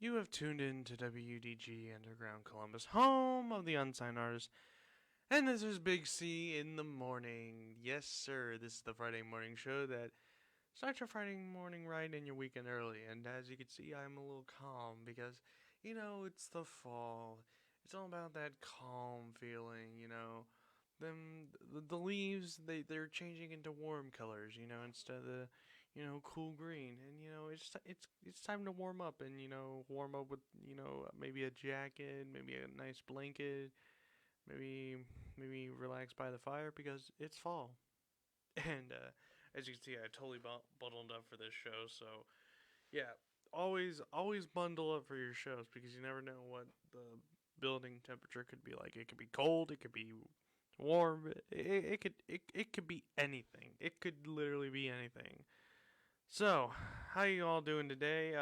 You have tuned in to WDG Underground Columbus, home of the unsigned artists, and this is Big C in the morning. Yes, sir, this is the Friday morning show that starts your Friday morning right and your weekend early. And as you can see, I'm a little calm because, it's the fall. It's all about that calm feeling. The leaves they're changing into warm colors, instead of the cool green, and it's time to warm up and warm up with maybe a jacket, maybe a nice blanket, maybe maybe relax by the fire because it's fall. And as you can see, I totally bundled up for this show, so yeah, always bundle up for your shows because you never know what the building temperature could be like. It could be cold, it could be warm, it could be anything. It could literally be anything. So, how you all doing today?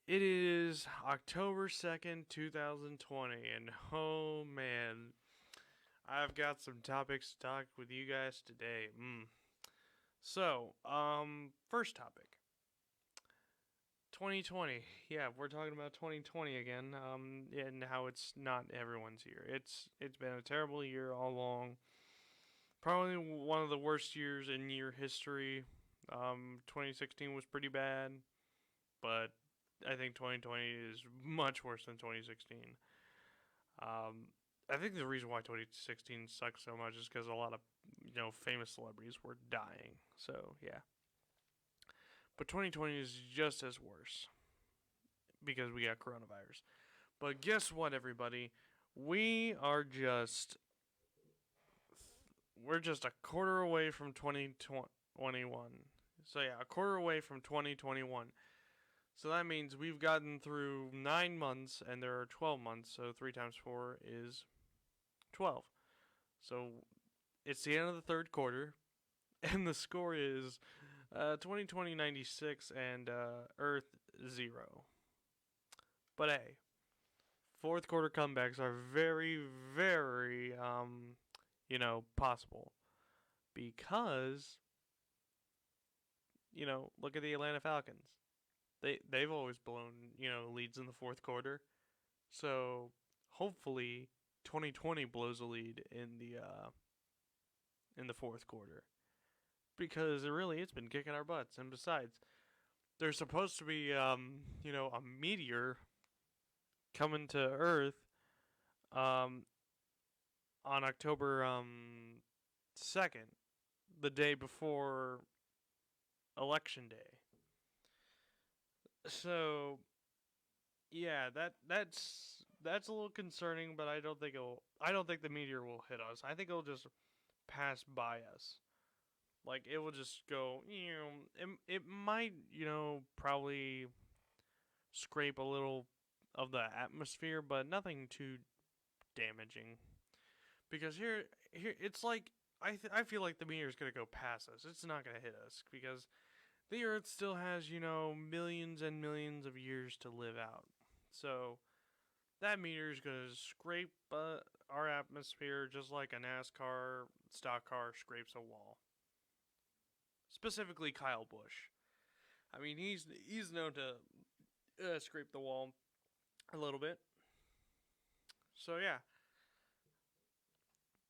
It is October 2nd, 2020, and oh man, I've got some topics to talk with you guys today. So, first topic, 2020. Yeah, we're talking about 2020 again. And how it's not everyone's year. It's been a terrible year all along. Probably one of the worst years in year history. 2016 was pretty bad, but I think 2020 is much worse than 2016. Um, I think the reason why 2016 sucks so much is because a lot of famous celebrities were dying. So yeah, but 2020 is just as worse because we got coronavirus. But guess what, everybody? We are just we're just a quarter away from 2021. So yeah, a quarter away from 2021. So that means we've gotten through 9 months, and there are 12 months. So 3 times 4 is 12. So it's the end of the third quarter, and the score is 2020 96 and Earth 0. But hey, fourth quarter comebacks are very, very, possible because look at the Atlanta Falcons. They've always blown leads in the fourth quarter. So hopefully 2020 blows a lead in the fourth quarter because it's been kicking our butts. And besides, there's supposed to be a meteor coming to Earth um on October 2nd, the day before election day. So yeah, that's a little concerning, but I don't think the meteor will hit us. I think it'll just pass by us. Like it will just go, it might, probably scrape a little of the atmosphere, but nothing too damaging. Because here it's like I feel like the meteor is gonna go past us. It's not gonna hit us because the Earth still has millions and millions of years to live out. So that meteor is gonna scrape our atmosphere just like a NASCAR stock car scrapes a wall. Specifically, Kyle Busch. I mean, he's known to scrape the wall a little bit. So yeah,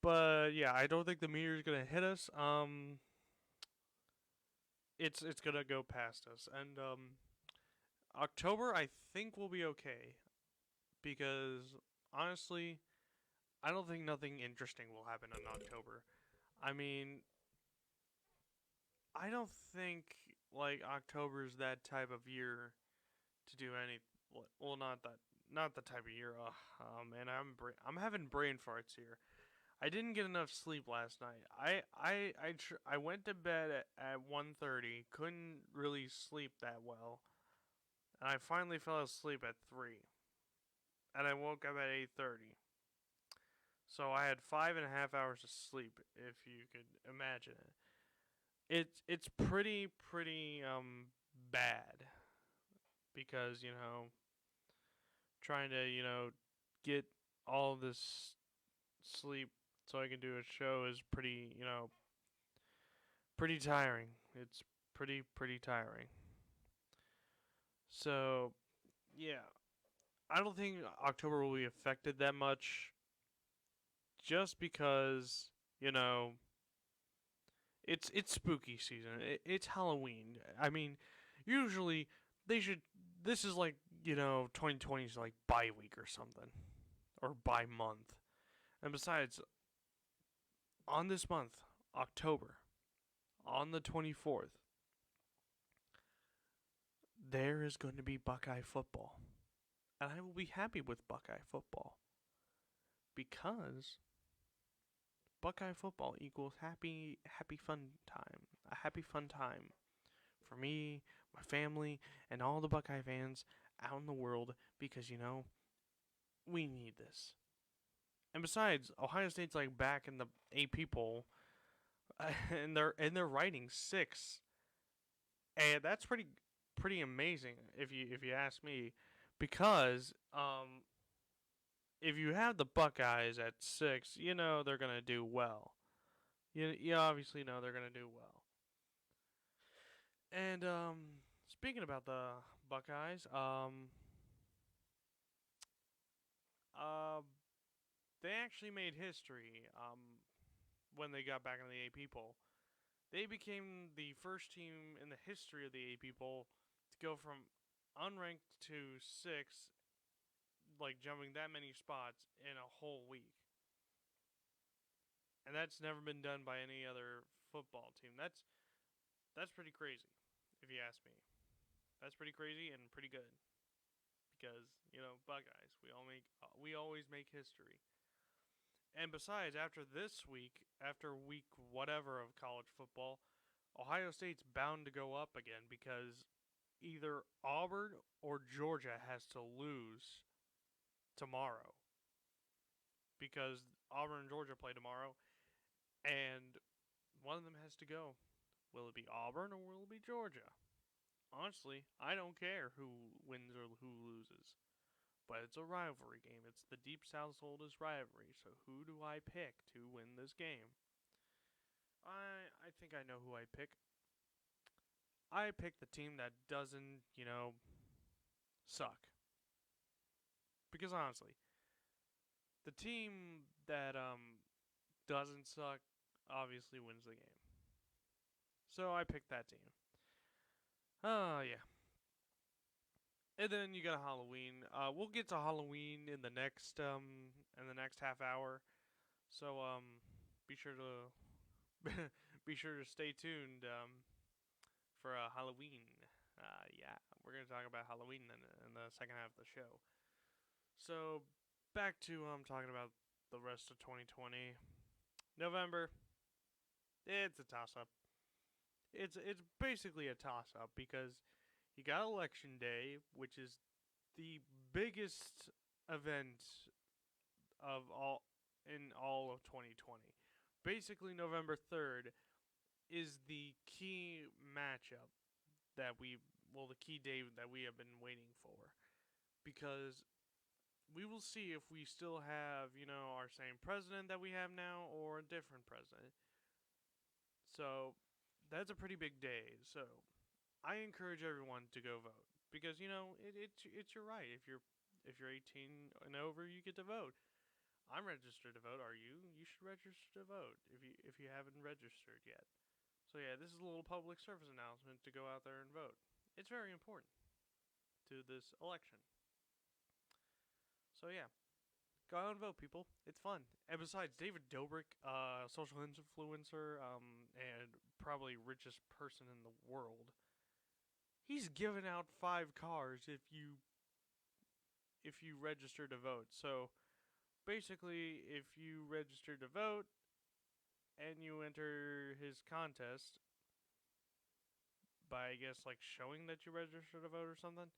but yeah, I don't think the meteor is gonna hit us. It's gonna go past us, and October I think will be okay because honestly, I don't think nothing interesting will happen in October. I mean, I don't think like October's that type of year to do any. Well, not the type of year. Man, I'm having brain farts here. I didn't get enough sleep last night. I went to bed at 1:30. Couldn't really sleep that well, and I finally fell asleep at 3. And I woke up at 8:30. So I had 5.5 hours of sleep, if you could imagine it. It's pretty bad because trying to get all this sleep so I can do a show is pretty tiring. It's pretty tiring. So yeah, I don't think October will be affected that much, just because you know it's spooky season. It's Halloween. I mean, usually they should. This is like 2020's like bye week or something, or bye month. And besides, on this month, October, on the 24th, there is going to be Buckeye football, and I will be happy with Buckeye football because Buckeye football equals happy fun time. A happy fun time for me, my family, and all the Buckeye fans out in the world because we need this. And besides, Ohio State's like back in the AP poll, and they're writing six, and that's pretty amazing if you ask me, because if you have the Buckeyes at six, they're gonna do well. You obviously know they're gonna do well. And speaking about the Buckeyes, uh, they actually made history when they got back in the AP poll. They became the first team in the history of the AP poll to go from unranked to six, like jumping that many spots in a whole week. And that's never been done by any other football team. That's pretty crazy, if you ask me. That's pretty crazy and pretty good because Buckeyes. We always make history. And besides, after this week, after week whatever of college football, Ohio State's bound to go up again because either Auburn or Georgia has to lose tomorrow, because Auburn and Georgia play tomorrow, and one of them has to go. Will it be Auburn or will it be Georgia? Honestly, I don't care who wins or who loses. But it's a rivalry game. It's the Deep South's oldest rivalry. So who do I pick to win this game? I think I know who I pick. I pick the team that doesn't, suck. Because honestly, the team that doesn't suck obviously wins the game. So I picked that team. Oh yeah. And then you got Halloween. We'll get to Halloween in the next half hour. So be sure to be sure to stay tuned for Halloween. Yeah, we're gonna talk about Halloween in the second half of the show. So back to talking about the rest of 2020. November, it's a toss up. It's basically a toss up because you got election day, which is the biggest event of all of 2020. Basically, November 3rd is the key matchup that the key day that we have been waiting for, because we will see if we still have our same president that we have now or a different president. So that's a pretty big day. So I encourage everyone to go vote because it's your right. If you're 18 and over, you get to vote. I'm registered to vote. Are you? You should register to vote if you haven't registered yet. So yeah, this is a little public service announcement to go out there and vote. It's very important to this election. So yeah, go out and vote, people. It's fun. And besides, David Dobrik, social influencer, and probably richest person in the world, he's giving out 5 cars if you register to vote. So basically, if you register to vote and you enter his contest by, I guess, like showing that you register to vote or something,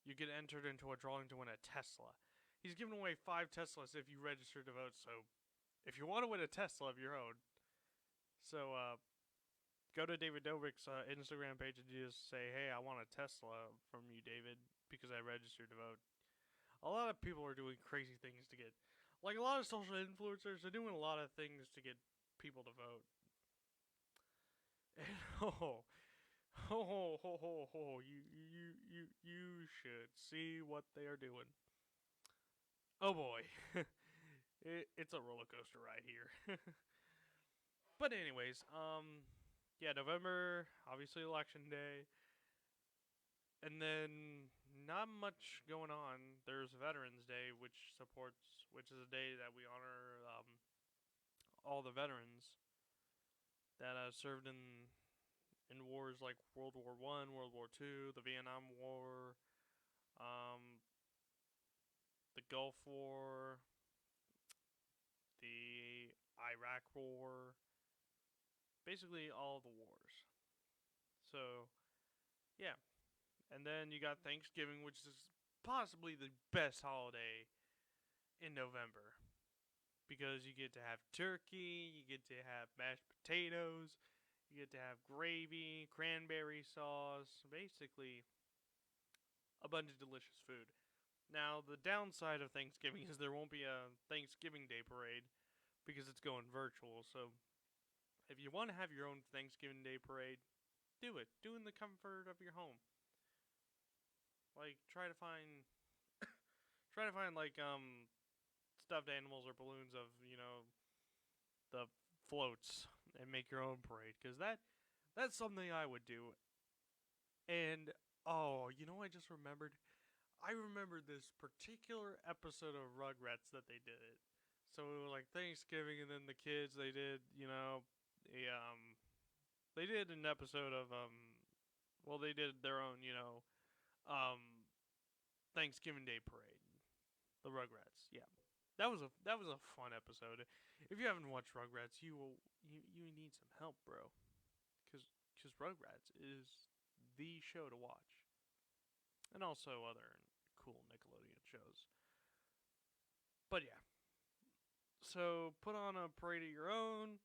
you get entered into a drawing to win a Tesla. He's giving away 5 Teslas if you register to vote. So if you want to win a Tesla of your own, so go to David Dobrik's Instagram page and just say, "Hey, I want a Tesla from you, David, because I registered to vote." A lot of people are doing crazy things to get, like a lot of social influencers are doing a lot of things to get people to vote. And Ho ho ho ho! You should see what they are doing. Oh boy, it's a roller coaster ride here. But anyways, yeah, November, obviously election day, and then not much going on. There's Veterans Day, which is a day that we honor all the veterans that served in wars like World War I, World War II, the Vietnam War, um, the Gulf War, the Iraq War, basically all the wars. So yeah, and then you got Thanksgiving, which is possibly the best holiday in November because you get to have turkey, you get to have mashed potatoes, you get to have gravy, cranberry sauce, basically a bunch of delicious food. Now, the downside of Thanksgiving is there won't be a Thanksgiving Day parade because it's going virtual. So, if you want to have your own Thanksgiving Day parade, do it. Do it in the comfort of your home. Like try to find like stuffed animals or balloons of, the floats and make your own parade cuz that's something I would do. And oh, I just remembered I remembered this particular episode of Rugrats that they did it. So it was like Thanksgiving, and then the kids they did, a, they did an episode of well, they did their own, um, Thanksgiving Day parade. The Rugrats, yeah, that was a fun episode. If you haven't watched Rugrats, you need some help, bro, because Rugrats is the show to watch, and also other cool Nickelodeon shows. But yeah, so put on a parade of your own,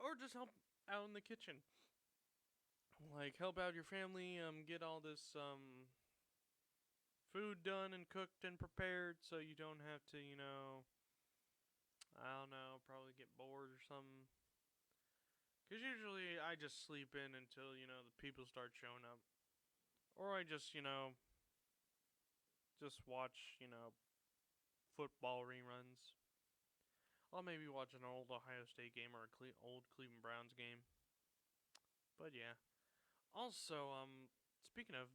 or just help out in the kitchen. Like help out your family, get all this food done and cooked and prepared, so you don't have to, I don't know, probably get bored or something. Cause usually I just sleep in until the people start showing up, or I just just watch football reruns. I'll maybe watch an old Ohio State game or a old Cleveland Browns game. But yeah. Also, speaking of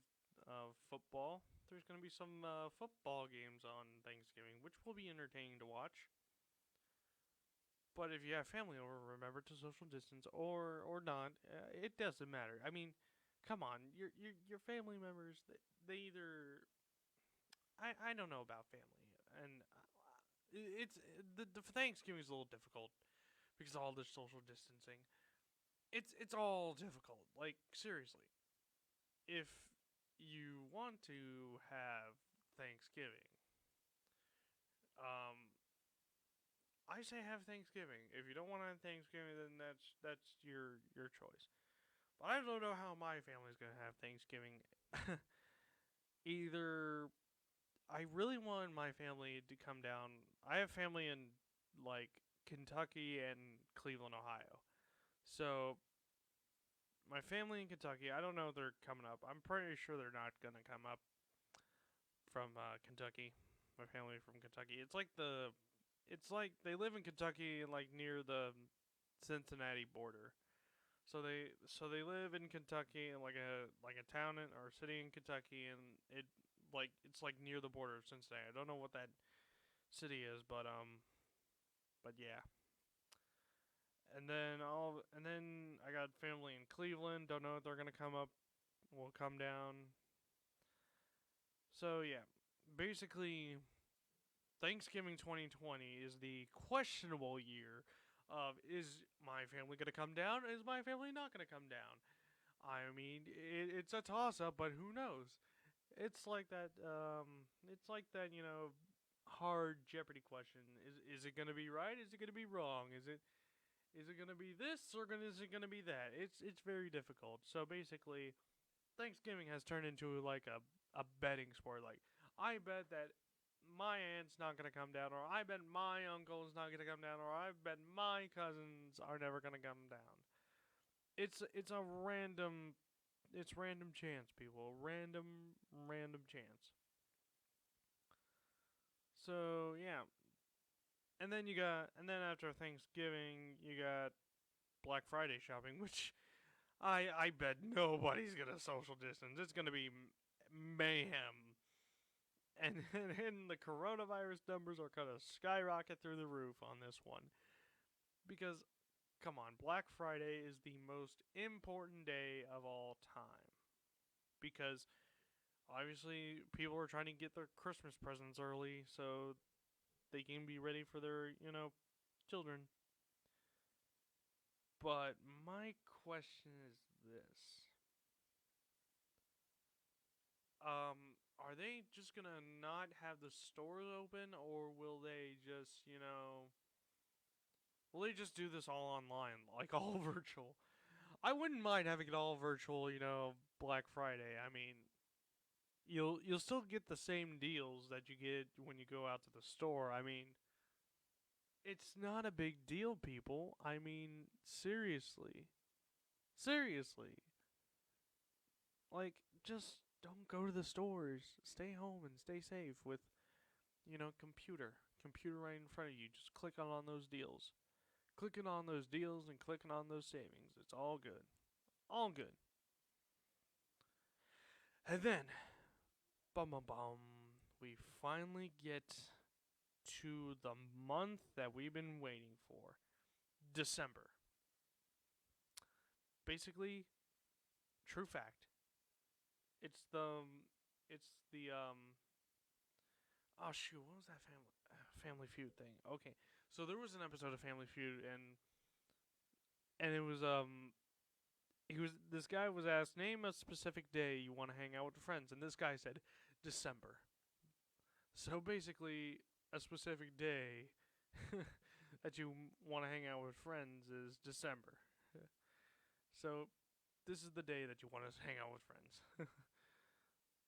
football, there's going to be some football games on Thanksgiving, which will be entertaining to watch. But if you have family over, remember to social distance or not. It doesn't matter. I mean, come on, your family members. They either I don't know about family, and it's the Thanksgiving is a little difficult because of all this social distancing. It's all difficult. Like seriously, if you want to have Thanksgiving, um, I say have Thanksgiving. If you don't want to have Thanksgiving, then that's your choice. But I don't know how my family's gonna have Thanksgiving. Either I really want my family to come down. I have family in like Kentucky and Cleveland, Ohio. So my family in Kentucky, I don't know if they're coming up. I'm pretty sure they're not gonna come up from Kentucky. My family from Kentucky. It's like they live in Kentucky, like near the Cincinnati border. So they live in Kentucky in like a town or city in Kentucky, and it's like near the border of Cincinnati. I don't know what that city is, but yeah. And then I got family in Cleveland. Don't know if they're gonna come up. Will come down. So yeah, basically Thanksgiving 2020 is the questionable year of is my family going to come down? Is my family not going to come down? I mean, it's a toss up, but who knows? It's like that. It's like that. Hard Jeopardy question. Is it going to be right? Is it going to be wrong? Is it going to be this or is it going to be that? It's very difficult. So basically, Thanksgiving has turned into like a betting sport. Like I bet that my aunt's not gonna come down, or I bet my uncle's not gonna come down, or I bet my cousins are never gonna come down. it's a random it's random chance, people. Random chance. So yeah, and then after Thanksgiving, you got Black Friday shopping, which I bet nobody's gonna social distance. It's gonna be mayhem, and the coronavirus numbers are gonna skyrocket through the roof on this one because come on, Black Friday is the most important day of all time because obviously people are trying to get their Christmas presents early so they can be ready for their children. But my question is this: are they just gonna not have the stores open, or will they just do this all online, like all virtual? I wouldn't mind having it all virtual, Black Friday. I mean, you'll still get the same deals that you get when you go out to the store. I mean, it's not a big deal, people. I mean, seriously. Seriously. Like, just don't go to the stores. Stay home and stay safe with, computer. Computer right in front of you. Just click on those deals. Clicking on those deals and clicking on those savings. It's all good. All good. And then, bum bum bum, we finally get to the month that we've been waiting for. December. Basically, true fact. It's the oh shoot, what was that Family Feud thing? Okay, so there was an episode of Family Feud, and it was this guy was asked, name a specific day you want to hang out with friends, and this guy said December. So basically, a specific day that you want to hang out with friends is December. So this is the day that you want to hang out with friends.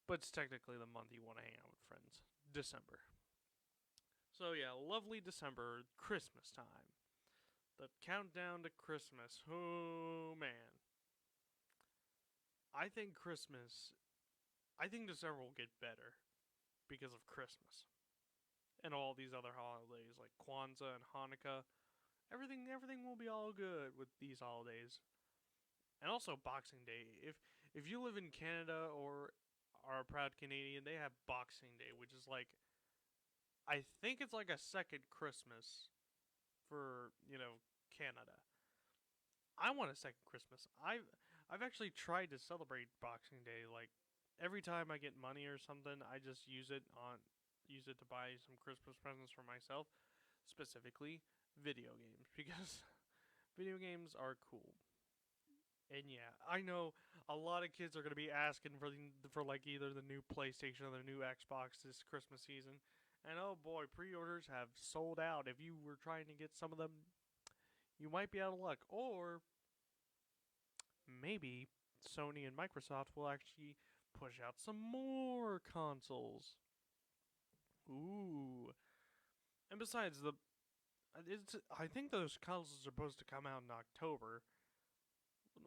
But it's technically the month you want to hang out with friends. December. So yeah, lovely December, Christmas time. The countdown to Christmas. Oh man. I think December will get better because of Christmas. And all these other holidays like Kwanzaa and Hanukkah. Everything will be all good with these holidays. And also Boxing Day. If you live in Canada or are a proud Canadian, they have Boxing Day, which is like I think it's like a second Christmas for, Canada. I want a second Christmas. I've actually tried to celebrate Boxing Day like every time I get money or something, I just use it to buy some Christmas presents for myself, specifically video games because video games are cool. And yeah, I know a lot of kids are going to be asking for like either the new PlayStation or the new Xbox this Christmas season. And oh boy, pre-orders have sold out. If you were trying to get some of them, you might be out of luck. Or maybe Sony and Microsoft will actually push out some more consoles. Ooh. And besides I think those consoles are supposed to come out in October.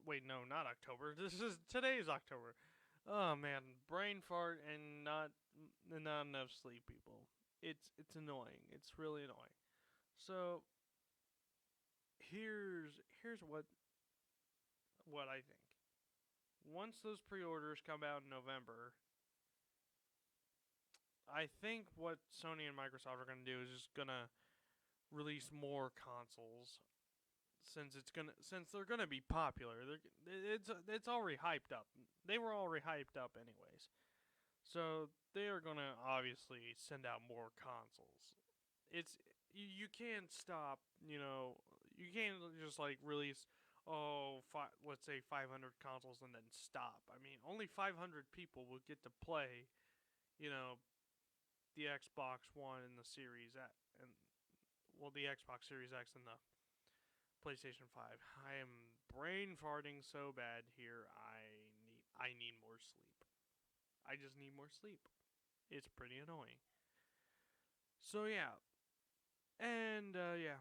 Wait, no, not October. Today's October. Oh man, brain fart and not enough sleep, people. It's annoying. It's really annoying. So here's what I think. Once those pre-orders come out in November, I think what Sony and Microsoft are going to do is just going to release more consoles since they're gonna be popular. It's already hyped up. They were already hyped up anyways, so they are gonna obviously send out more consoles. It's you can't stop. You can't just like release let's say 500 consoles and then stop. I mean, only 500 people will get to play. You know, the Xbox One and the Series X, and the Xbox Series X and the PlayStation 5. I am brain farting so bad here. I need more sleep. I just need more sleep. It's pretty annoying. So yeah. And yeah.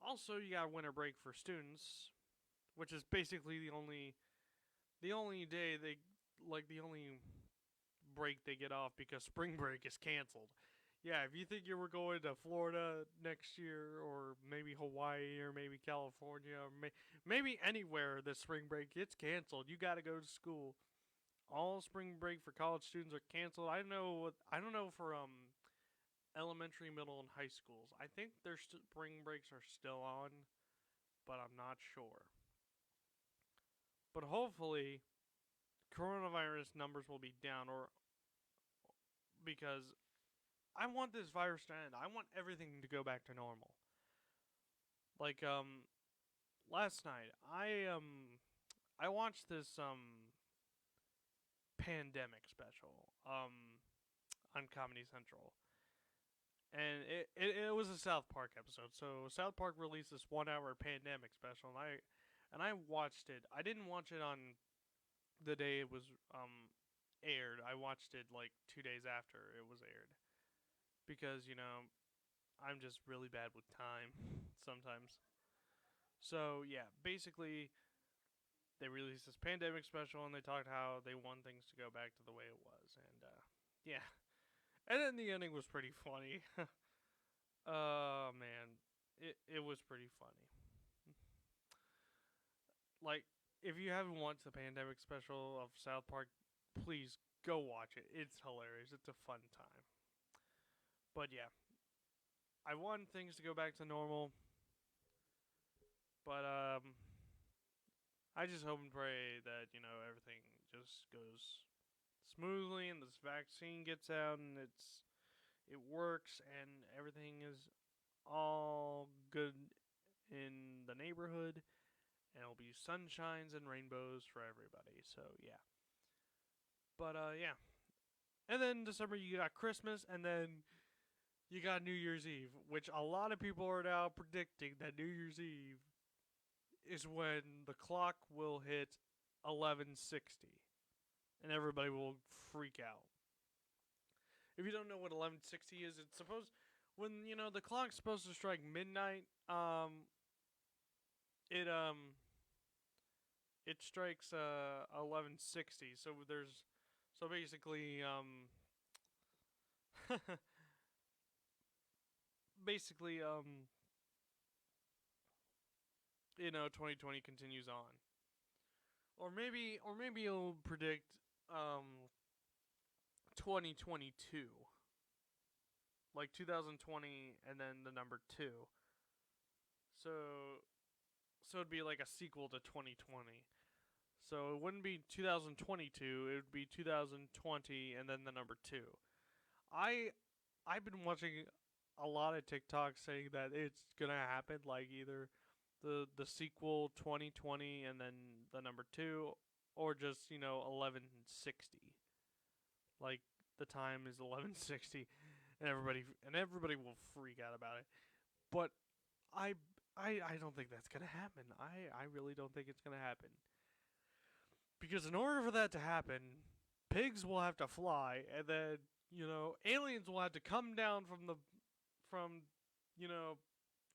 Also, you got winter break for students. which is basically the only day they the only break they get off because spring break is canceled. Yeah, if you think you were going to Florida next year, or maybe Hawaii, or maybe California, or maybe anywhere this spring break gets canceled, you got to go to school. All spring break for college students are canceled. I don't know for elementary, middle, and high schools. I think their spring breaks are still on, but I'm not sure. But hopefully, coronavirus numbers will be down, or because I want this virus to end. I want everything to go back to normal. Like last night I watched this pandemic special on Comedy Central. And it was a South Park episode. So South Park released this 1 hour pandemic special, and I watched it. I didn't watch it on the day it was aired. I watched it like 2 days after it was aired, because I'm just really bad with time sometimes. So yeah, basically they released this pandemic special, and they talked how they want things to go back to the way it was, and yeah, and then the ending was pretty funny. Man, it was pretty funny. Like, if you haven't watched the pandemic special of South Park, please go watch it. It's hilarious. It's a fun time. But yeah, I want things to go back to normal, but I just hope and pray that everything just goes smoothly, and this vaccine gets out, and it works, and everything is all good in the neighborhood, and it'll be sunshines and rainbows for everybody. So yeah, but yeah, and then December you got Christmas, and then you got New Year's Eve, which a lot of people are now predicting that New Year's Eve is when the clock will hit 11:60, and everybody will freak out. If you don't know what 11:60 is, it's supposed when the clock's supposed to strike midnight. It it strikes 11:60. So basically basically 2020 continues on. Or maybe you'll predict 2022, like 2020, and then the number 2. So it'd be like a sequel to 2020. So it wouldn't be 2022, it would be 2020 and then the number 2. I've been watching a lot of TikToks saying that it's going to happen, like either the sequel 2020 and then the number 2, or just 1160. Like, the time is 1160, and everybody will freak out about it. But I don't think that's gonna happen. I really don't think it's gonna happen, because in order for that to happen, pigs will have to fly, and then aliens will have to come down from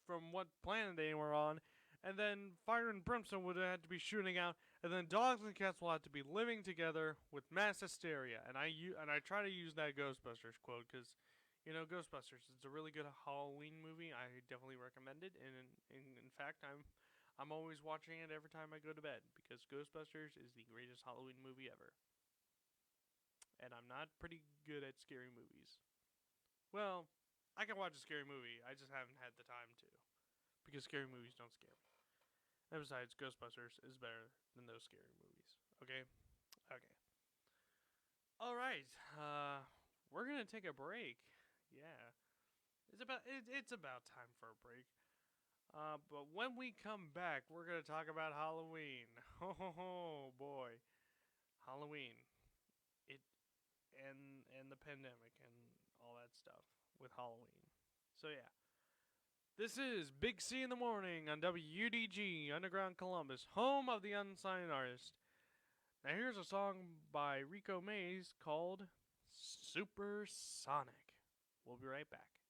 from what planet they were on, and then fire and brimstone would have to be shooting out, and then dogs and cats will have to be living together with mass hysteria. And I try to use that Ghostbusters quote, because Ghostbusters is a really good Halloween movie. I definitely recommend it, and in fact, I'm always watching it every time I go to bed, because Ghostbusters is the greatest Halloween movie ever. And I'm not pretty good at scary movies. Well, I can watch a scary movie, I just haven't had the time to, because scary movies don't scare me. And besides, Ghostbusters is better than those scary movies. Okay? Okay. Alright, we're gonna take a break. Yeah. It's about time for a break. But when we come back, we're gonna talk about Halloween. Oh boy. Halloween. It and the pandemic and all that stuff with Halloween. So yeah. This is Big C in the Morning on WUDG Underground Columbus, home of the unsigned artist. Now here's a song by Rico Mays called Supersonic. We'll be right back.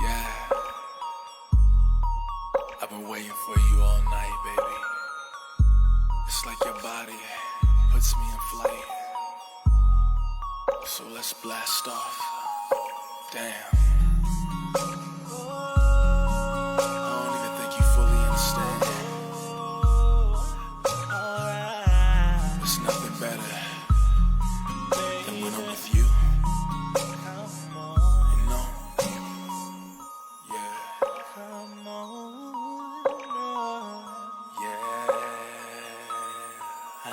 Yeah. I've been waiting for you all night, baby. It's like your body puts me in flight. So let's blast off. Damn. I don't even think you fully understand. There's nothing better than when I'm with you. You know? Yeah. Yeah.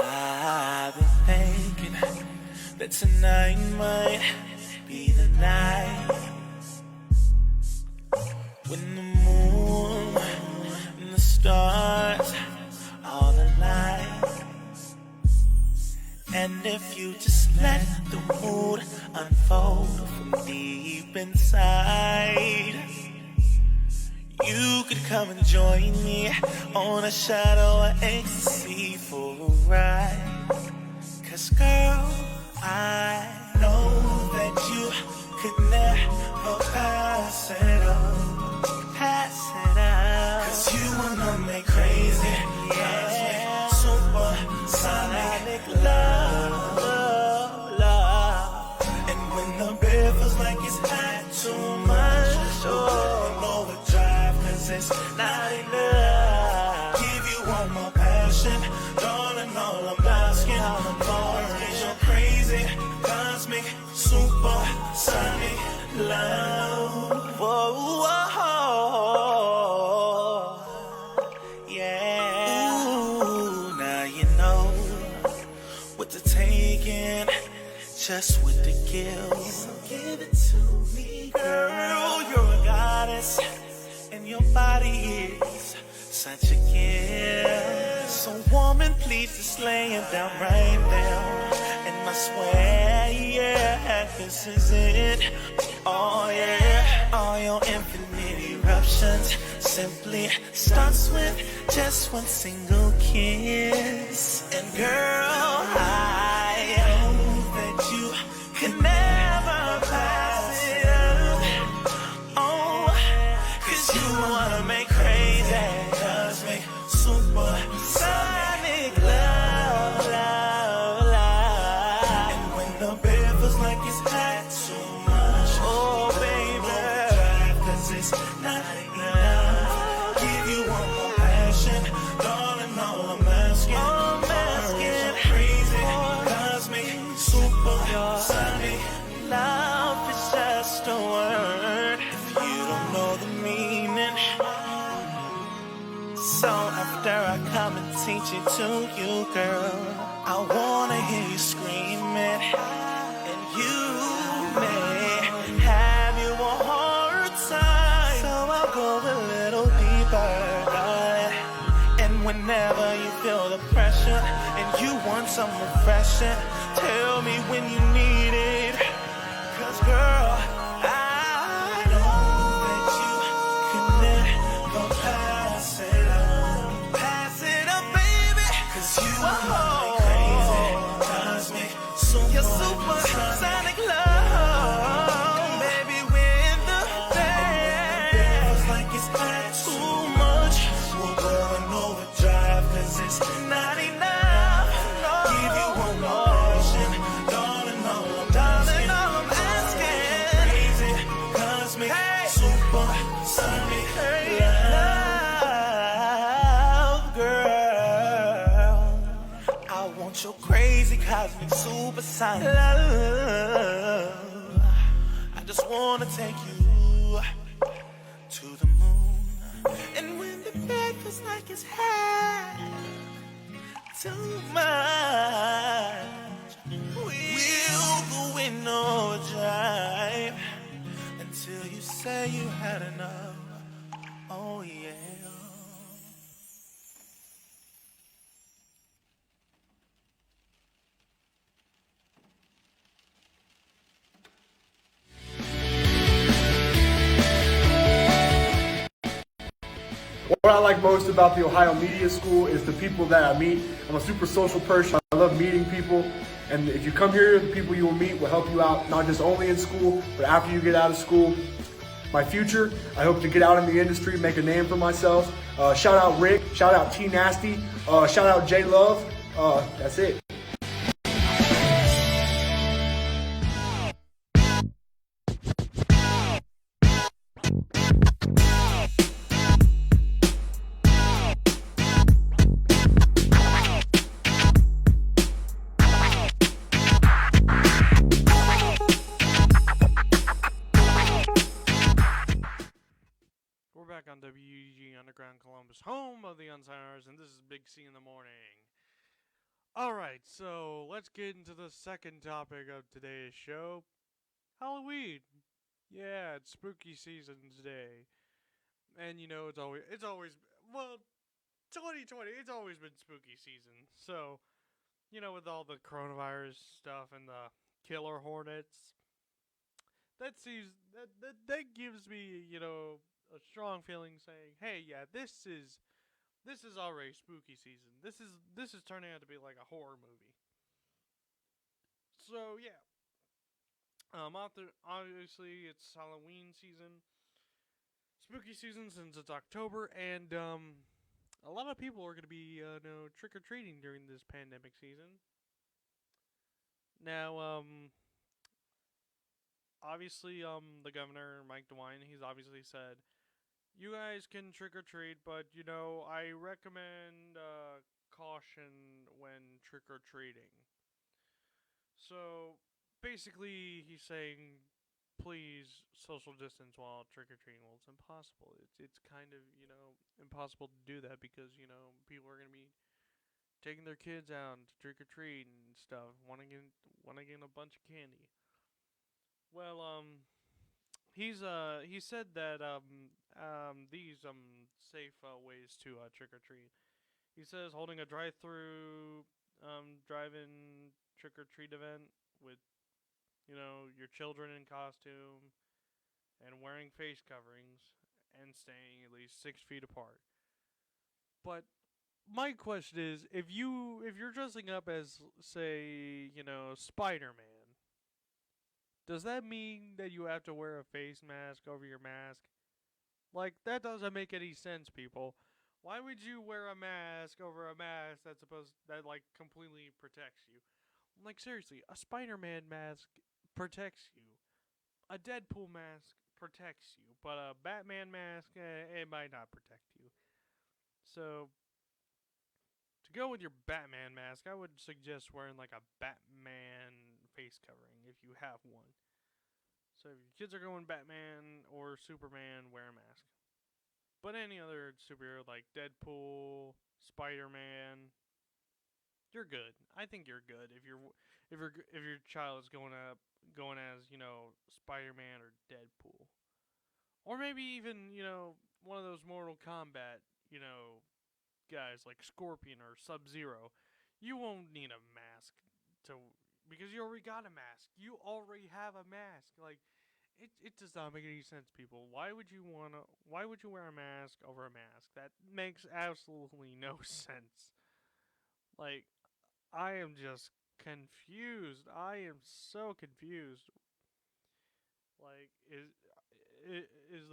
I've been thinking that tonight might be the night when the moon and the stars all align. And if you just let the mood unfold from deep inside, you could come and join me on a shadow of ecstasy for a ride. 'Cause girl, I know that you could never pass it up. Pass it up. 'Cause you wanna make crazy, yeah. Super sonic love, love. And when the bed feels like it's hot too much, oh, overdrive, 'cause it's not enough. Give you one more passion, darling, all I'm asking for is your crazy, cosmic, super sonic love. Whoa, whoa, yeah. Ooh, now you know what to take in, just what to give. So give it to me, girl. You're a goddess, and your body is such a gift. So woman, please just lay it down right now. And I swear, yeah, this is it. Oh yeah, all your infinite eruptions simply starts with just one single kiss. And girl, I know that you can never pass it up. Oh, 'cause you wanna make crazy, cosmic, super sonic love, love, love. And when the bed feels like it's hot too much, oh baby, overdrive, 'cause it's not enough. Give you one more passion, darling, all I'm asking is your crazy, cosmic, super sonic love. Is just a word if you don't know the meaning. So after I come and teach it to you, girl, I wanna hear you screaming. And you may have you a hard time, so I'll go a little deeper, darling. And whenever you feel the pressure and you want some refreshing, tell me when you need it. 'Cause girl, I know that you can never pass it up. Pass it up, baby. 'Cause you make crazy, cosmic, super sonic love. Baby, when the bed feels like it's not too much, we're going overdrive, 'cause it's not enough. No. Give you one more passion, darling, all I'm asking. Crazy, cosmic, super sonic love, girl. I want your crazy, cosmic, super sonic love. I just wanna take you to the moon. And when the bed feels like it's hot too much, we'll go in overdrive until you say you had enough. Oh yeah. What I like most about the Ohio Media School is the people that I meet. I'm a super social person. I love meeting people. And if you come here, the people you will meet will help you out, not just only in school, but after you get out of school. my future. I hope to get out in the industry, make a name for myself. Shout out Rick, shout out T Nasty, shout out J Love. That's it. We're back on WUDG Underground Columbus, home of the Unsigners, and this is Big C in the morning. Alright, so let's get into the second topic of today's show. Halloween. Yeah, it's spooky season today. And you know, it's always, well, 2020, it's always been spooky season. So, you know, with all the coronavirus stuff and the killer hornets, that gives me, you know, a strong feeling saying, hey, yeah, this is already spooky season. This is turning out to be like a horror movie. So yeah, obviously it's Halloween season, spooky season since it's October, and a lot of people are gonna be trick or treating during this pandemic season. Now obviously the governor Mike DeWine, he's obviously said, you guys can trick or treat, but you know, I recommend caution when trick or treating. So basically, he's saying, please social distance while trick or treating. Well, it's impossible. It's kind of, you know, impossible to do that because, you know, people are gonna be taking their kids out to trick or treat and stuff, wanting a bunch of candy. Well, he said that these safe ways to trick or treat. He says holding a drive-through drive-in trick or treat event with, you know, your children in costume and wearing face coverings and staying at least 6 feet apart. But my question is, if you're dressing up as, say, you know, Spider-Man, does that mean that you have to wear a face mask over your mask? Like, that doesn't make any sense, people. Why would you wear a mask over a mask that like completely protects you? Like, seriously, a Spider-Man mask protects you. A Deadpool mask protects you, but a Batman mask, it might not protect you. So, to go with your Batman mask, I would suggest wearing like a Batman face covering if you have one. So if your kids are going Batman or Superman, wear a mask. But any other superhero like Deadpool, Spider-Man, you're good. I think you're good if your child is going as, you know, Spider-Man or Deadpool. Or maybe even, you know, one of those Mortal Kombat, you know, guys like Scorpion or Sub-Zero. You won't need a mask to because you already got a mask. You already have a mask. Like, it does not make any sense, people. Why would you wear a mask over a mask? That makes absolutely no sense. Like, I am just confused. I am so confused. Like, is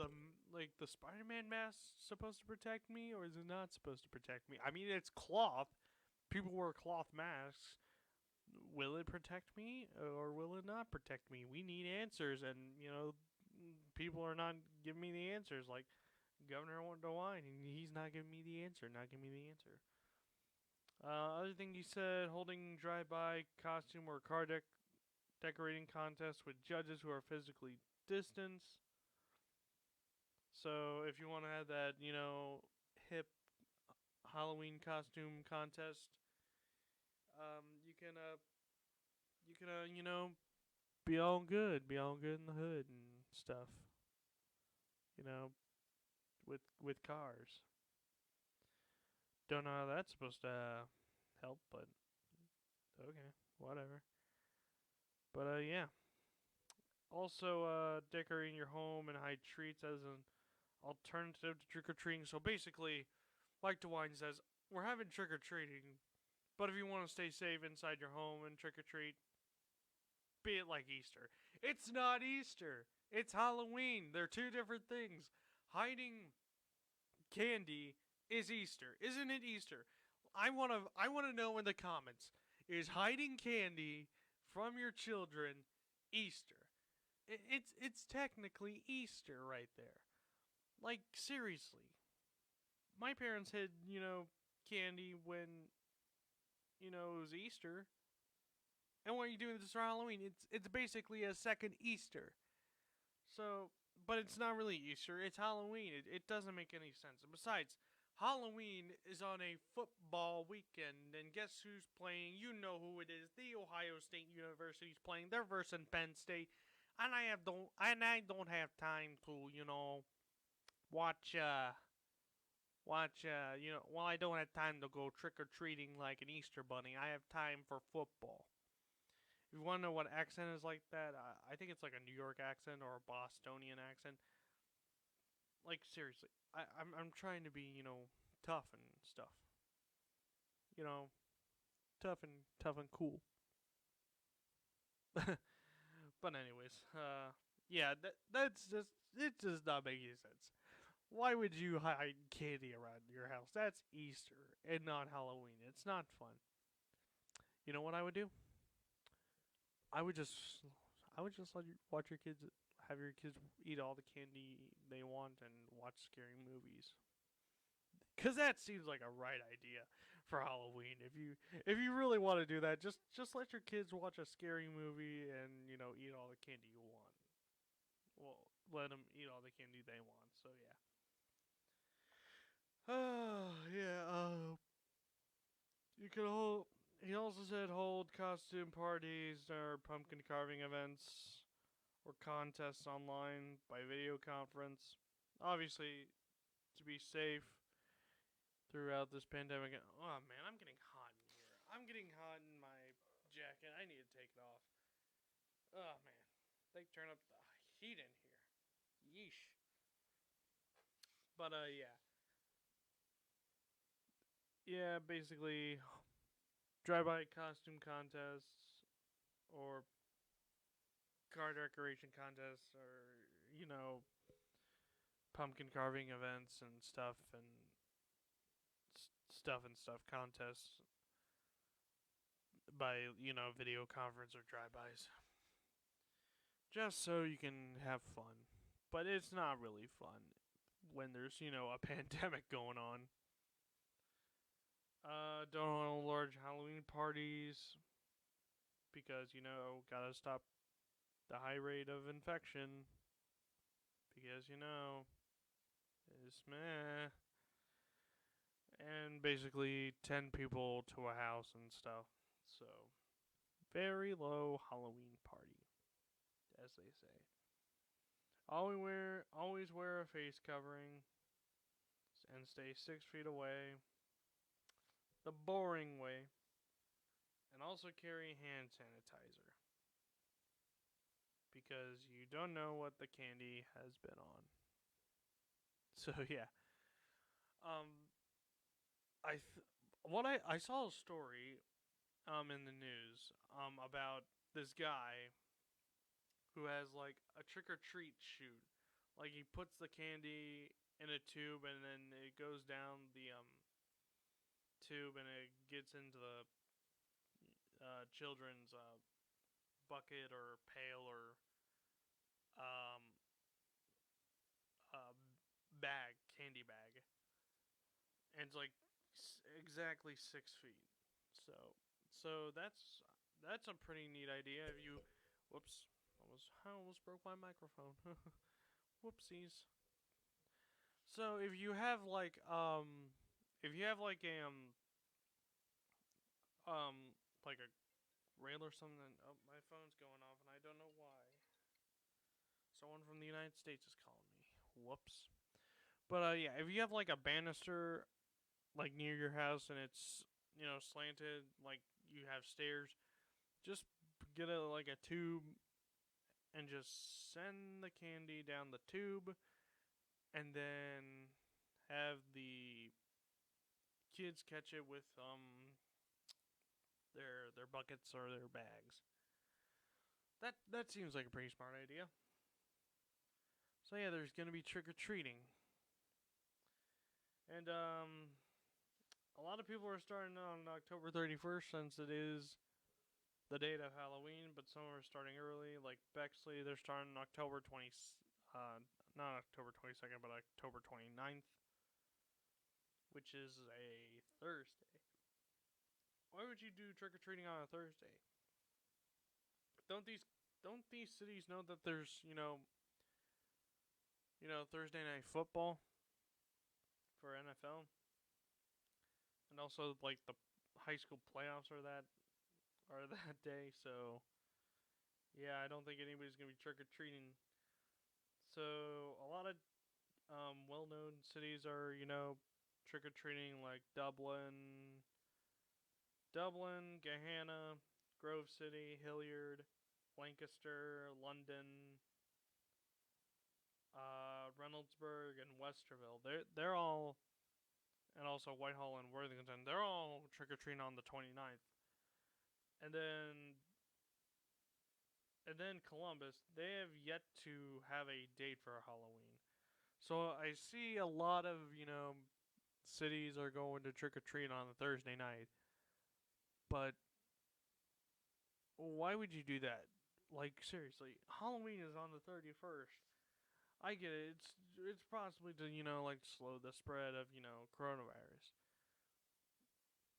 the Spider-Man mask supposed to protect me, or is it not supposed to protect me? I mean, it's cloth. People wear cloth masks. Will it protect me, or will it not protect me? We need answers, and, you know, people are not giving me the answers. Like Governor DeWine, he's not giving me the answer. Other thing he said, holding drive-by costume or car decorating contests with judges who are physically distanced. So if you want to have that, you know, hip Halloween costume contest, you can, you know, be all good in the hood and stuff. You know, with cars. Don't know how that's supposed to help, but okay, whatever. But yeah. Also, decorating your home and hide treats as an alternative to trick or treating. So basically, like DeWine says, we're having trick or treating, but if you want to stay safe inside your home and trick or treat, bit like Easter. It's not Easter. It's Halloween. They're two different things. Hiding candy is Easter. Isn't it Easter? I want to know in the comments. Is hiding candy from your children Easter? It's technically Easter right there. Like, seriously. My parents hid, candy when, it was Easter. And why are you doing this for Halloween? It's basically a second Easter. So, but it's not really Easter. It's Halloween. It doesn't make any sense. And besides, Halloween is on a football weekend, and guess who's playing? You know who it is. The Ohio State University's playing. They're versing Penn State, and I don't have time to watch I don't have time to go trick or treating like an Easter bunny. I have time for football. If you want to know what accent is like that, I think it's like a New York accent or a Bostonian accent. Like, seriously, I'm trying to be, tough and stuff. Tough and cool. But anyways, yeah, that's just, it does not make any sense. Why would you hide candy around your house? That's Easter and not Halloween. It's not fun. You know what I would do? I would just watch your kids, have your kids eat all the candy they want and watch scary movies. Cause that seems like a right idea for Halloween. If you really want to do that, just let your kids watch a scary movie and eat all the candy you want. Well, let them eat all the candy they want. So yeah. Yeah. You can hold. He also said hold costume parties or pumpkin carving events or contests online by video conference. Obviously, to be safe throughout this pandemic. Oh man, I'm getting hot in here. I'm getting hot in my jacket. I need to take it off. Oh man, they turn up the heat in here. Yeesh. But yeah, basically drive-by costume contests or car decoration contests or pumpkin carving events and stuff contests by video conference or drive-bys, just so you can have fun. But it's not really fun when there's a pandemic going on. Don't hold large Halloween parties because gotta stop the high rate of infection because it's meh. And basically 10 people to a house and stuff. So very low Halloween party, as they say. Always wear a face covering and stay 6 feet away. The boring way. And also carry hand sanitizer. Because you don't know what the candy has been on. So yeah. I saw a story in the news about this guy who has like a trick or treat shoot. Like he puts the candy in a tube and then it goes down the tube and it gets into the children's bucket or pail or um candy bag, and it's like exactly 6 feet. So that's a pretty neat idea. If you, whoops, I almost broke my microphone. Whoopsies. So if you have like a like a rail or something. Oh, my phone's going off and I don't know why. Someone from the United States is calling me. Whoops. But yeah, if you have like a banister like near your house and it's slanted, like you have stairs, just get like a tube and just send the candy down the tube, and then have the kids catch it with their buckets or their bags. That seems like a pretty smart idea. So yeah, there's gonna be trick or treating, and a lot of people are starting on October 31st since it is the date of Halloween, but some are starting early. Like Bexley, they're starting October 20, uh, not October 22nd, but October 29th, which is a Thursday. Why would you do trick or treating on a Thursday? Don't these don't these cities know that there's Thursday night football for NFL, and also like the high school playoffs are that day. So yeah, I don't think anybody's gonna be trick or treating. So a lot of well-known cities are trick or treating, like Dublin, Gahanna, Grove City, Hilliard, Lancaster, London, Reynoldsburg, and Westerville. They're all, and also Whitehall and Worthington. They're all trick or treating on the 29th. And then Columbus, they have yet to have a date for Halloween. So I see a lot of cities are going to trick or treat on a Thursday night, but why would you do that? Like seriously, Halloween is on the 31st. I get it. It's possibly to like slow the spread of coronavirus.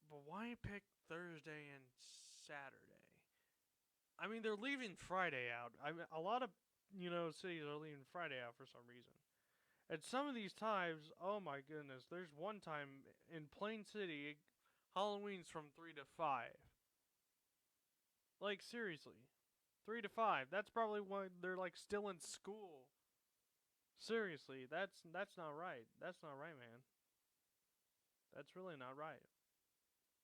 But why pick Thursday and Saturday? I mean, they're leaving Friday out. I mean, a lot of cities are leaving Friday out for some reason. At some of these times, oh my goodness, there's one time in Plain City, Halloween's from 3 to 5. Like seriously, 3 to 5. That's probably when they're like still in school. Seriously, that's not right. That's not right, man. That's really not right.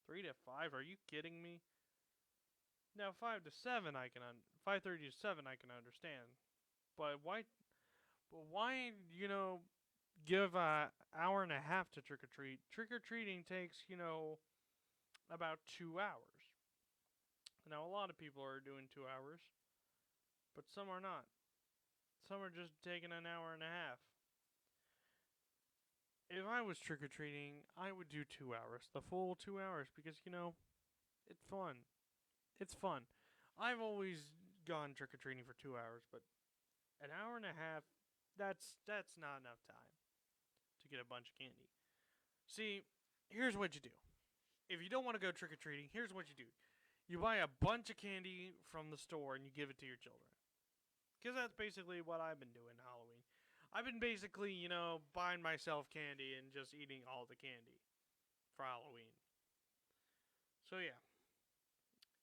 3 to 5? Are you kidding me? Now 5 to 7 I can 5:30 to 7 I can understand. But why give a hour and a half to trick or treat? Trick or treating takes, about 2 hours. Now a lot of people are doing 2 hours, but some are not. Some are just taking an hour and a half. If I was trick or treating, I would do 2 hours, the full 2 hours, because it's fun. It's fun. I've always gone trick or treating for 2 hours, but an hour and a half, that's not enough time to get a bunch of candy. See, here's what you do. If you don't want to go trick or treating, here's what you do. You buy a bunch of candy from the store and you give it to your children. Because that's basically what I've been doing Halloween. I've been basically, buying myself candy and just eating all the candy for Halloween. So yeah.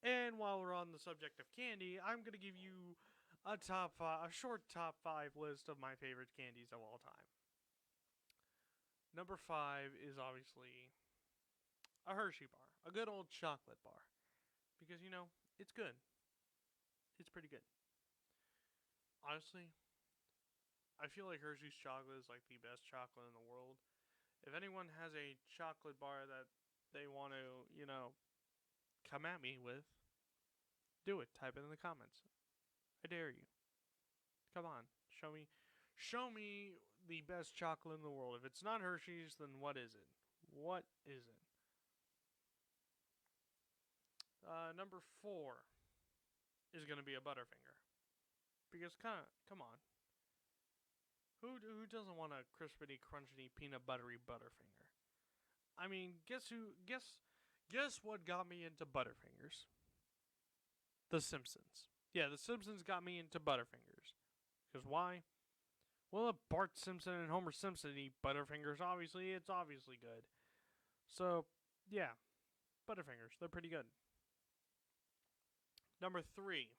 And while we're on the subject of candy, I'm going to give you a short top 5 list of my favorite candies of all time. Number 5 is obviously a Hershey bar, a good old chocolate bar. Because, it's good. It's pretty good. Honestly, I feel like Hershey's chocolate is like the best chocolate in the world. If anyone has a chocolate bar that they want to, come at me with, do it. Type it in the comments. I dare you. Come on. Show me the best chocolate in the world. If it's not Hershey's, then what is it? What is it? Number 4 is going to be a Butterfinger. Because come on. Who doesn't want a crispity, crunchy, peanut buttery Butterfinger? I mean, guess what got me into Butterfingers? The Simpsons. Yeah, The Simpsons got me into Butterfingers. Because why? Well, if Bart Simpson and Homer Simpson eat Butterfingers, it's obviously good. So, yeah, Butterfingers, they're pretty good. Number 3,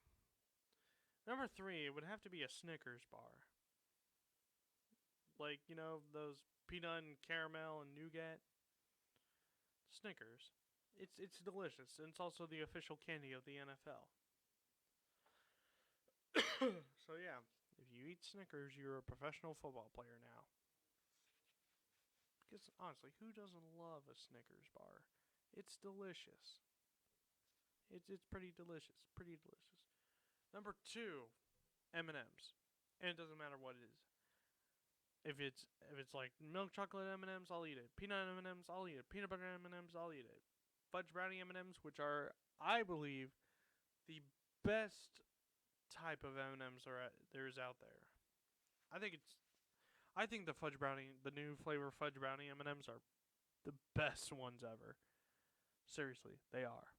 it would have to be a Snickers bar. Like, those peanut and caramel and nougat. Snickers. It's delicious, and it's also the official candy of the NFL. So yeah, if you eat Snickers, you're a professional football player now. Because honestly, who doesn't love a Snickers bar? It's delicious. It's pretty delicious. Number 2, M&Ms, and it doesn't matter what it is. If it's like milk chocolate M&Ms, I'll eat it. Peanut M&Ms, I'll eat it. Peanut butter M&Ms, I'll eat it. Fudge brownie M&Ms, which are, I believe, the best type of M&Ms there is out there. I think the fudge brownie, the new flavor fudge brownie M&Ms are the best ones ever. Seriously, they are.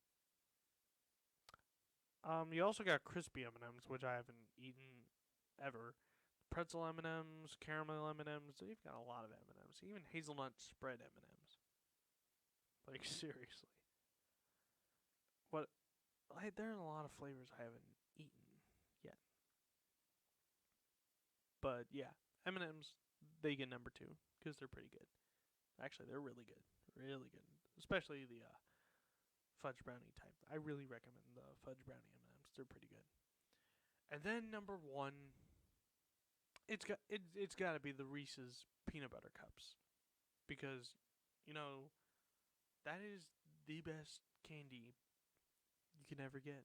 You also got crispy M&Ms, which I haven't eaten ever. Pretzel M&Ms, caramel M&Ms. You've got a lot of M&Ms. Even hazelnut spread M&Ms. Like seriously. But there are a lot of flavors I haven't eaten yet. But yeah, M&Ms, they get number 2 because they're pretty good. Actually, they're really good, really good. Especially the fudge brownie type. I really recommend the fudge brownie M&Ms. They're pretty good. And then number 1, it's got to be the Reese's peanut butter cups, because that is the best candy you can ever get.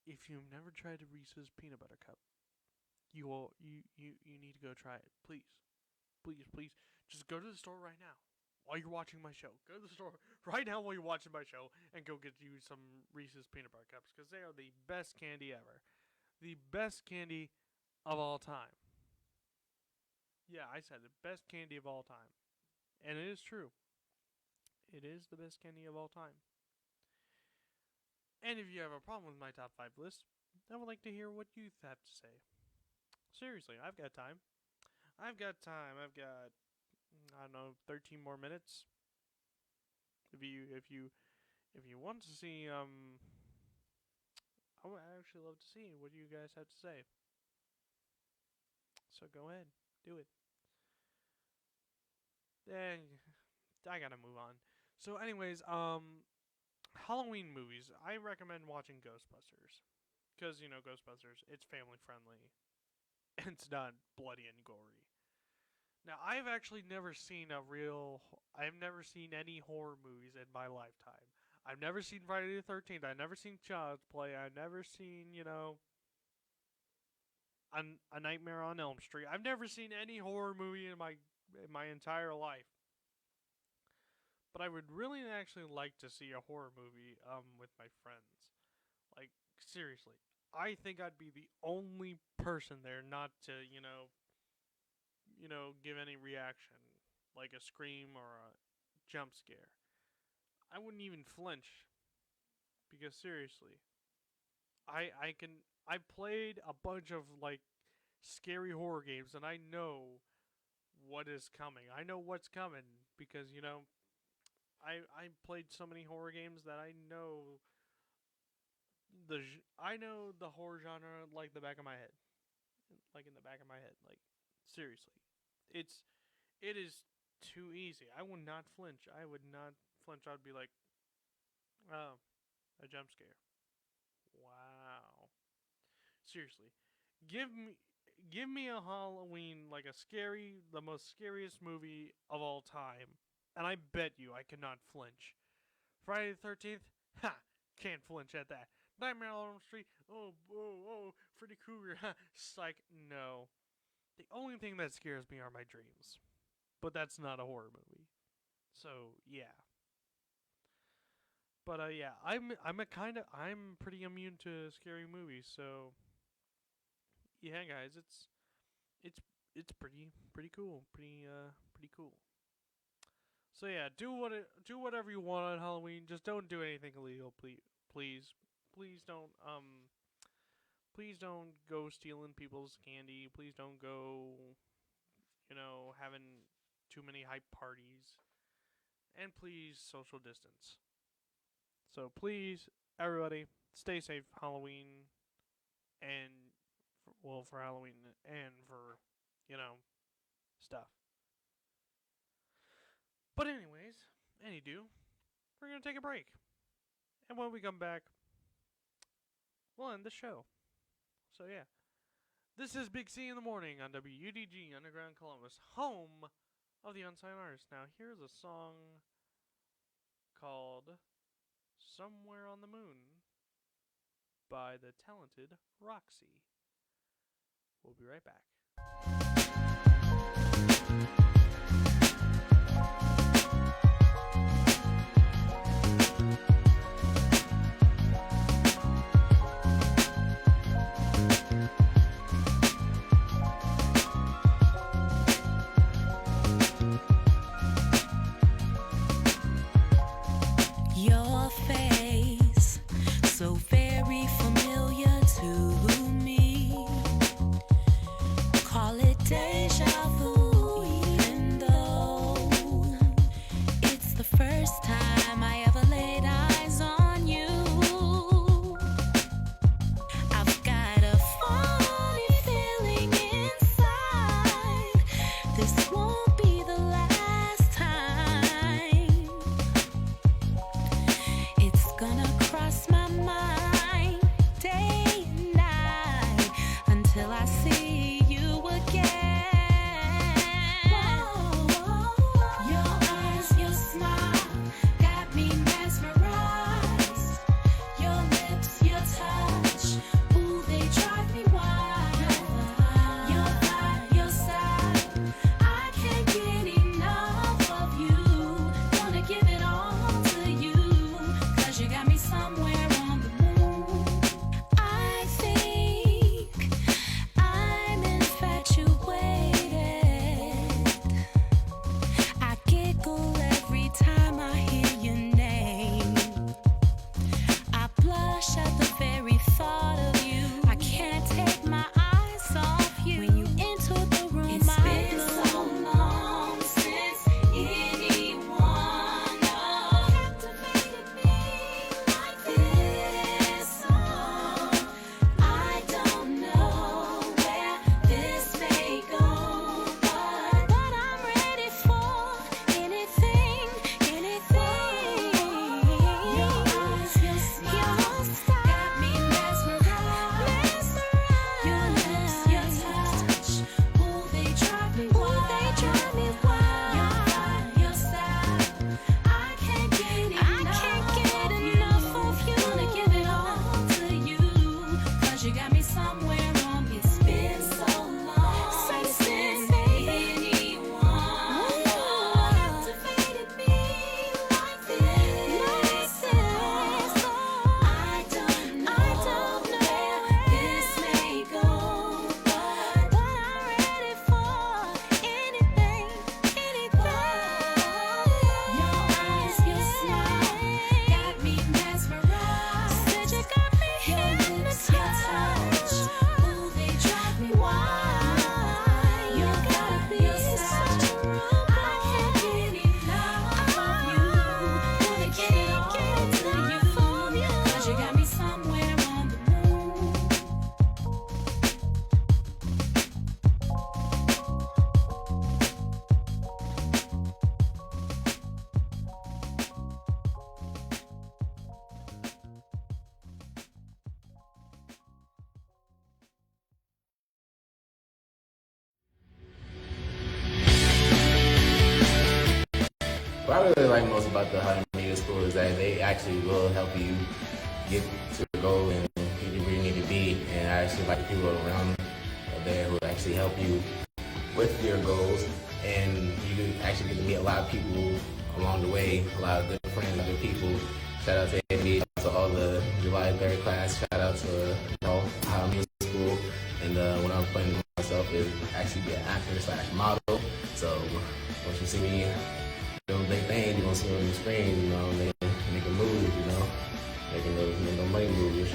If you've never tried a Reese's peanut butter cup, you need to go try it. Please, just go to the store right now while you're watching my show. Go to the store right now while you're watching my show and go get you some Reese's peanut butter cups, because they are the best candy ever. The best candy of all time. Yeah, I said the best candy of all time. And it is true. It is the best candy of all time. And if you have a problem with my top 5 list, I would like to hear what you have to say. Seriously, I've got time. I've got, I don't know, 13 more minutes. If you want to see, I would actually love to see what you guys have to say. So go ahead, do it. Then I gotta move on. So, anyways, Halloween movies. I recommend watching Ghostbusters, because Ghostbusters, it's family friendly. It's not bloody and gory. Now, I've actually never seen I've never seen any horror movies in my lifetime. I've never seen Friday the 13th. I've never seen Child's Play. I've never seen, A Nightmare on Elm Street. I've never seen any horror movie in my entire life. But I would really actually like to see a horror movie with my friends. Like, seriously. I think I'd be the only person there not to, give any reaction, like a scream or a jump scare. I wouldn't even flinch, because seriously, I played a bunch of like scary horror games, and I know what is coming. I know what's coming because I played so many horror games that I know the horror genre like the back of my head, like in the back of my head. Like seriously, it is too easy. I would not flinch. I would not flinch. I'd be like, oh, a jump scare. Wow. Seriously, give me a Halloween, like the most scariest movie of all time, and I bet you I cannot flinch. Friday the 13th, ha, can't flinch at that. Nightmare on Elm Street, oh, Freddy Krueger, ha, psych, no. The only thing that scares me are my dreams, but that's not a horror movie. So yeah. But yeah, I'm pretty immune to scary movies, so yeah, guys, it's pretty cool, pretty cool. So yeah, do whatever you want on Halloween. Just don't do anything illegal, please don't please don't go stealing people's candy. Please don't go, having too many hype parties, and please social distance. So please, everybody, stay safe Halloween, and for Halloween and for stuff. But anyways, we're gonna take a break, and when we come back, we'll end the show. So yeah, this is Big C in the Morning on WUDG Underground Columbus, home of the Unsigned Artist. Now here's a song called Somewhere on the Moon by the talented Roxy. We'll be right back. Your face, so very familiar to me. Call it deja vu, even though it's the first time I ever laid eyes on you. I've got a funny feeling inside. This won't be the last time. It's gonna cross my mind day and night until I see you again. Your eyes, your smile got me mesmerized. Your lips, your touch, ooh, they drive me wild. Your vibe, your style, I can't get enough of you. Wanna give it all to you, 'cause you got me somewhere on the moon. I think I'm infatuated. I giggle every time I hear your name. I blush at the very thought of you. I can't take my eyes off you. When you enter the room, it's been so long since anyone captivated me like this. Oh, I don't know where this may go, but I'm ready for anything, anything. Your eyes, your smile, got me mesmerized. Your lips, your touch, ooh, they drive me wild. Your vibe, your style, I can't get enough of you. Wanna give it all to you, 'cause you got me somewhere on. It's been so long since anyone captivated me like this. I don't know where this may go, but I'm ready for anything, Your eyes, your smile got me mesmerized. Said you got me hypnotized. Ooh, they drive me wild. You gotta be such a room. I can't get enough of you. Wanna get it all to you, 'cause you got me somewhere on the moon. What I really like most about the Ohio Media School is that they actually will help you get to the goal and where you need to be. And I actually like people around there who actually help you with your goals. And you actually get to meet a lot of people along the way, a lot of good friends, other people. Shout out to Andy, to all the July 3rd class. Shout out to Ohio Media School. And what I'm planning for myself is actually be an actor/model. So once you see me doing big things, you're gonna see on the screen, you know, making moves, you know, making those money moves.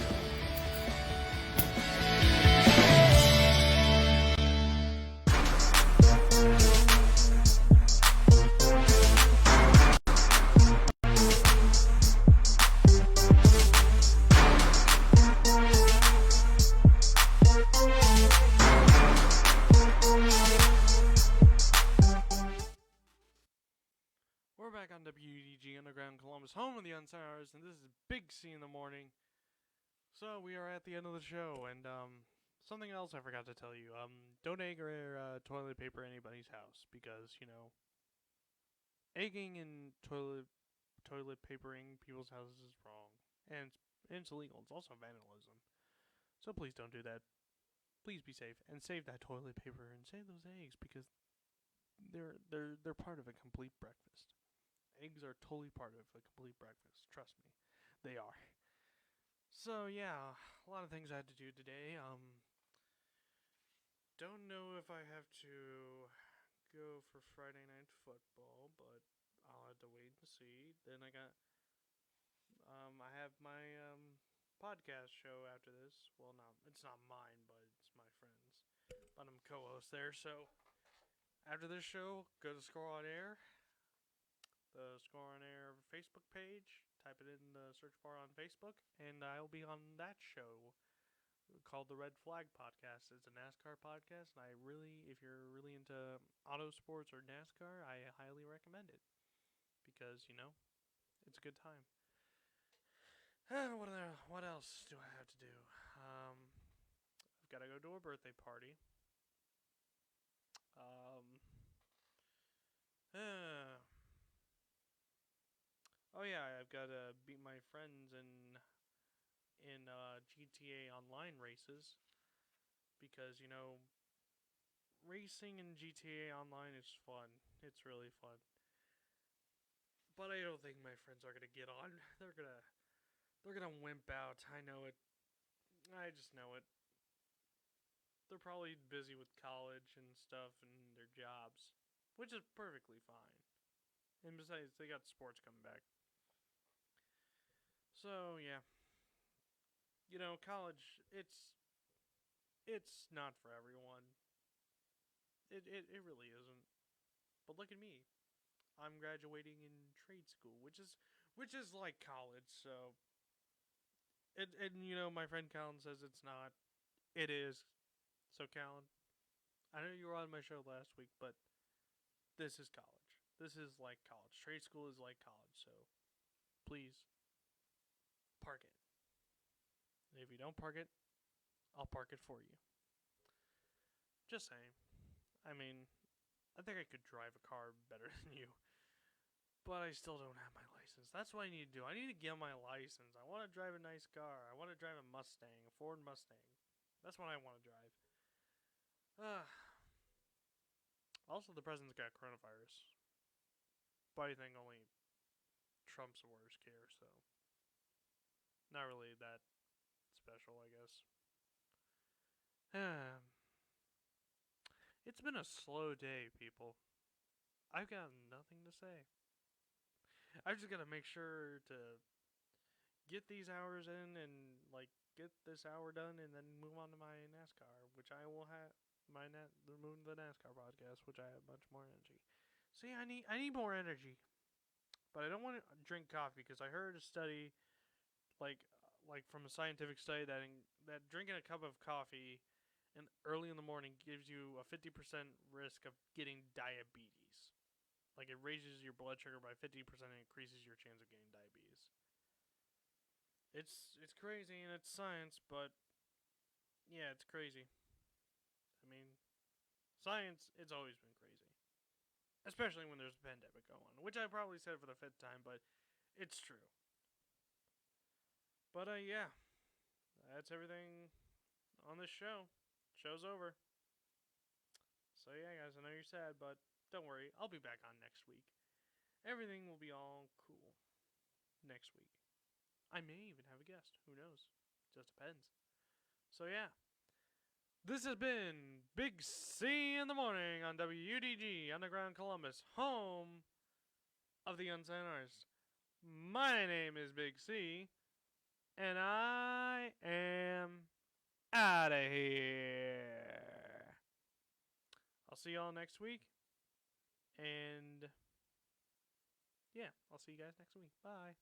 We're back on WDG Underground Columbus, home of the Unsigned Artists, and this is Big C in the morning. So we are at the end of the show, and something else I forgot to tell you. Don't egg or toilet paper anybody's house, because, you know, egging and toilet papering people's houses is wrong, and And it's illegal. It's also vandalism. So please don't do that. Please be safe and save that toilet paper and save those eggs because they're part of a complete breakfast. Eggs are totally part of a complete breakfast. Trust me, they are. So yeah, a lot of things I had to do today. Don't know if I have to go for Friday Night Football, but I'll have to wait and see. Then I have my podcast show after this. Well, it's not mine, but it's my friend's. But I'm co-host there, so after this show, go to Score on Air, the Score on Air Facebook page. Type it in the search bar on Facebook, and I'll be on that show called the Red Flag Podcast. It's a NASCAR podcast, and if you're really into auto sports or NASCAR, I highly recommend it because it's a good time. What else do I have to do? I've got to go to a birthday party. Oh yeah, I've got to beat my friends in GTA Online races because racing in GTA Online is fun. It's really fun. But I don't think my friends are gonna get on. They're gonna wimp out. I know it. I just know it. They're probably busy with college and stuff and their jobs, which is perfectly fine. And besides, they got sports coming back. So yeah, college. It's not for everyone. It really isn't. But look at me. I'm graduating in trade school, which is like college. So, my friend Callan says it's not. It is. So Callan, I know you were on my show last week, but this is college. This is like college. Trade school is like college. So, please park it. And if you don't park it, I'll park it for you. Just saying. I mean, I think I could drive a car better than you. But I still don't have my license. That's what I need to do. I need to get my license. I want to drive a nice car. I want to drive a Mustang, a Ford Mustang. That's what I want to drive. Also, the president's got coronavirus. But I think only Trump supporters care, so not really that special, I guess. It's been a slow day, people. I've got nothing to say. I've just got to make sure to get these hours in and get this hour done, and then move on to my NASCAR, which I will have the NASCAR podcast, which I have much more energy. See, I need more energy, but I don't want to drink coffee because I heard a study, like from a scientific study that drinking a cup of coffee early in the morning gives you a 50% risk of getting diabetes. Like, it raises your blood sugar by 50% and increases your chance of getting diabetes. It's crazy and it's science, but yeah, it's crazy. I mean, science, it's always been crazy. Especially when there's a pandemic going on, which I probably said for the 5th time, but it's true. But yeah, that's everything on this show. Show's over. So yeah, guys, I know you're sad, but don't worry, I'll be back on next week. Everything will be all cool next week. I may even have a guest. Who knows? Just depends. So yeah, this has been Big C in the Morning on WUDG Underground Columbus, home of the Unsigned Artists. My name is Big C, and I am out of here. I'll see y'all next week. And yeah, I'll see you guys next week. Bye.